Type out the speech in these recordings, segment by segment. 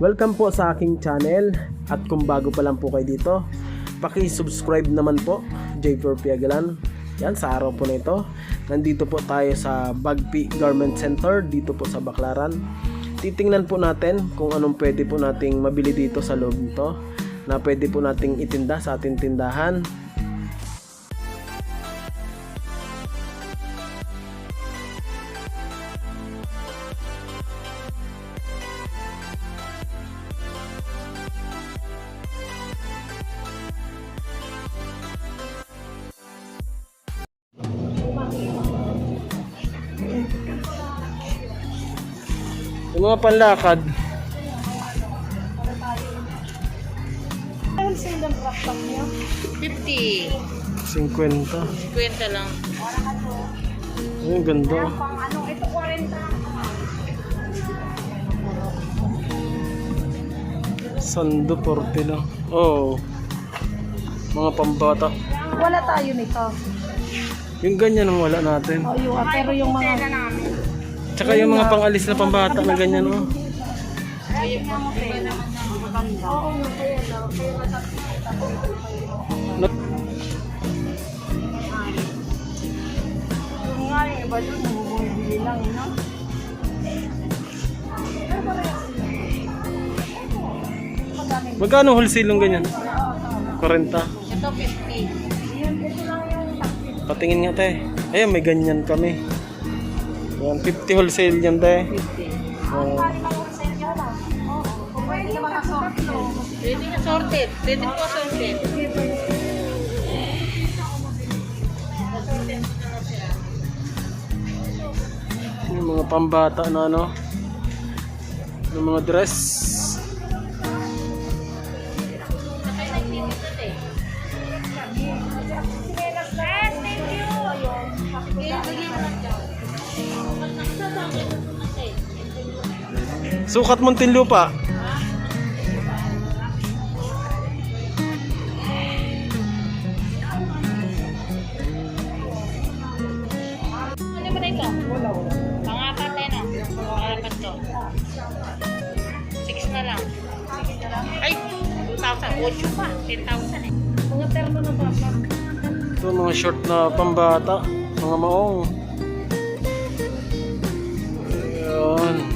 Welcome po sa aking channel. At kung bago pa lang po kayo dito, paki-subscribe naman po, J4 Piagalan. Yan, sa araw po na ito, nandito po tayo sa Bagpi Garment Center dito po sa Baclaran. Titingnan po natin kung anong pwede po nating mabili dito sa loob nito na pwede po nating itinda sa ating tindahan. Yung mga panlakad. Ano sa ilang crop niyo? 50. 50. 50 lang. Ay, ganda. Pang ano, ito 40. Sando 40 lang. Oh. Mga pambata. Wala tayo nito. Yung ganyan ang wala natin. Oh, yung, pero yung mga Tsaka yung mga pangalis na pambata na ganyan, oh. Oo, kaya daw. Yung nga yung iba doon, bumibili lang, no? Magkano wholesale yung ganyan? 40. Ito 50. Patingin nga tayo. Ayun, may ganyan kami. Yan, 50 wholesale yan tayo. 50. Oh. Pwede yung mga sortlo. Pwede na sorted. Pwede po sorted. Yung mga pambata na ano. Yung mga dress. Sukat Muntinlupa. Ano ba na ito? Pangapat na yun. Pangapat to. 6 na lang. Ay, 2,000. 8 pa. 10,000 eh. Mga termo na bata. Ito mga short na pambata. Mga maong. Ayan.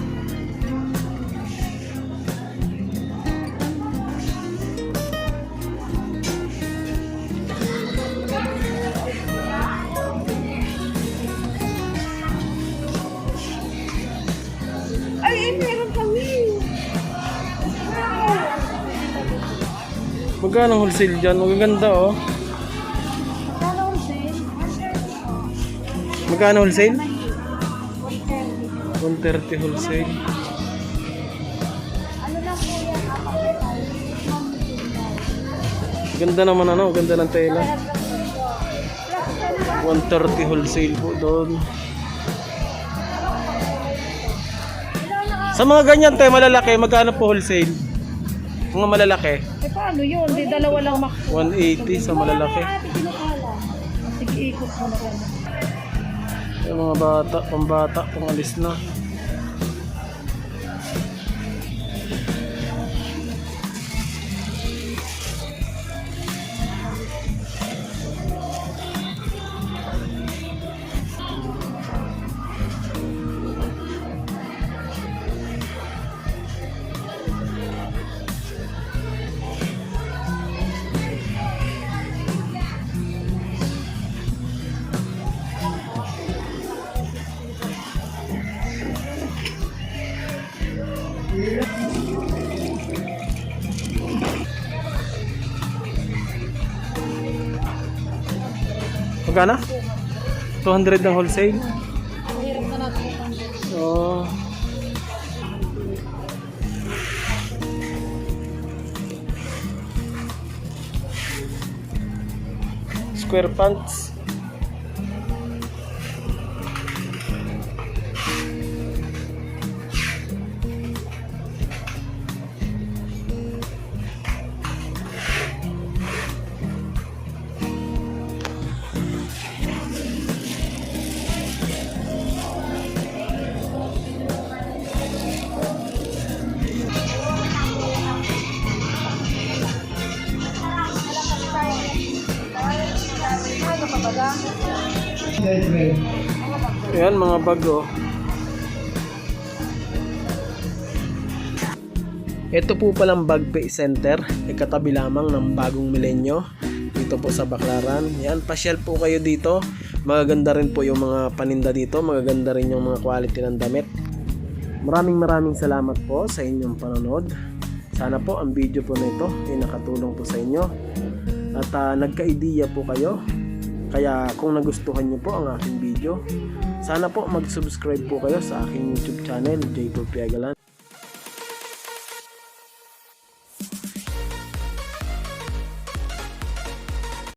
Ay, meron kami. Magkano wholesale dyan? Magaganda, oh. Magkano ang sale? Magkano wholesale? 130. 130 wholesale. Ano lang po yan? Ganda naman ano, ganda ng tela. 130 wholesale po doon. Sa mga ganyan tayo malalaki, magkano po wholesale? Mga malalaki, Eh paano yun? Di dalawa lang 180 sa malalaki. Sige, ikot mo na gano'n. Yung mga bata, pambata, pangalis na. Magkano? 200 ng wholesale? Hirap na natin. Oh. Square pants. Ayan mga bago. Ito po palang Bagpi Center, ay katabi lamang ng bagong milenyo dito po sa Baclaran. Yan, pasyal po kayo dito. Magaganda rin po yung mga paninda dito, magaganda rin yung mga quality ng damit. Maraming salamat po sa inyong panonood. Sana po ang video po nito ay nakatulong po sa inyo at nagka-idea po kayo. Kaya kung nagustuhan niyo po ang aking video, sana po mag-subscribe po kayo sa aking YouTube channel, J. Piagalan.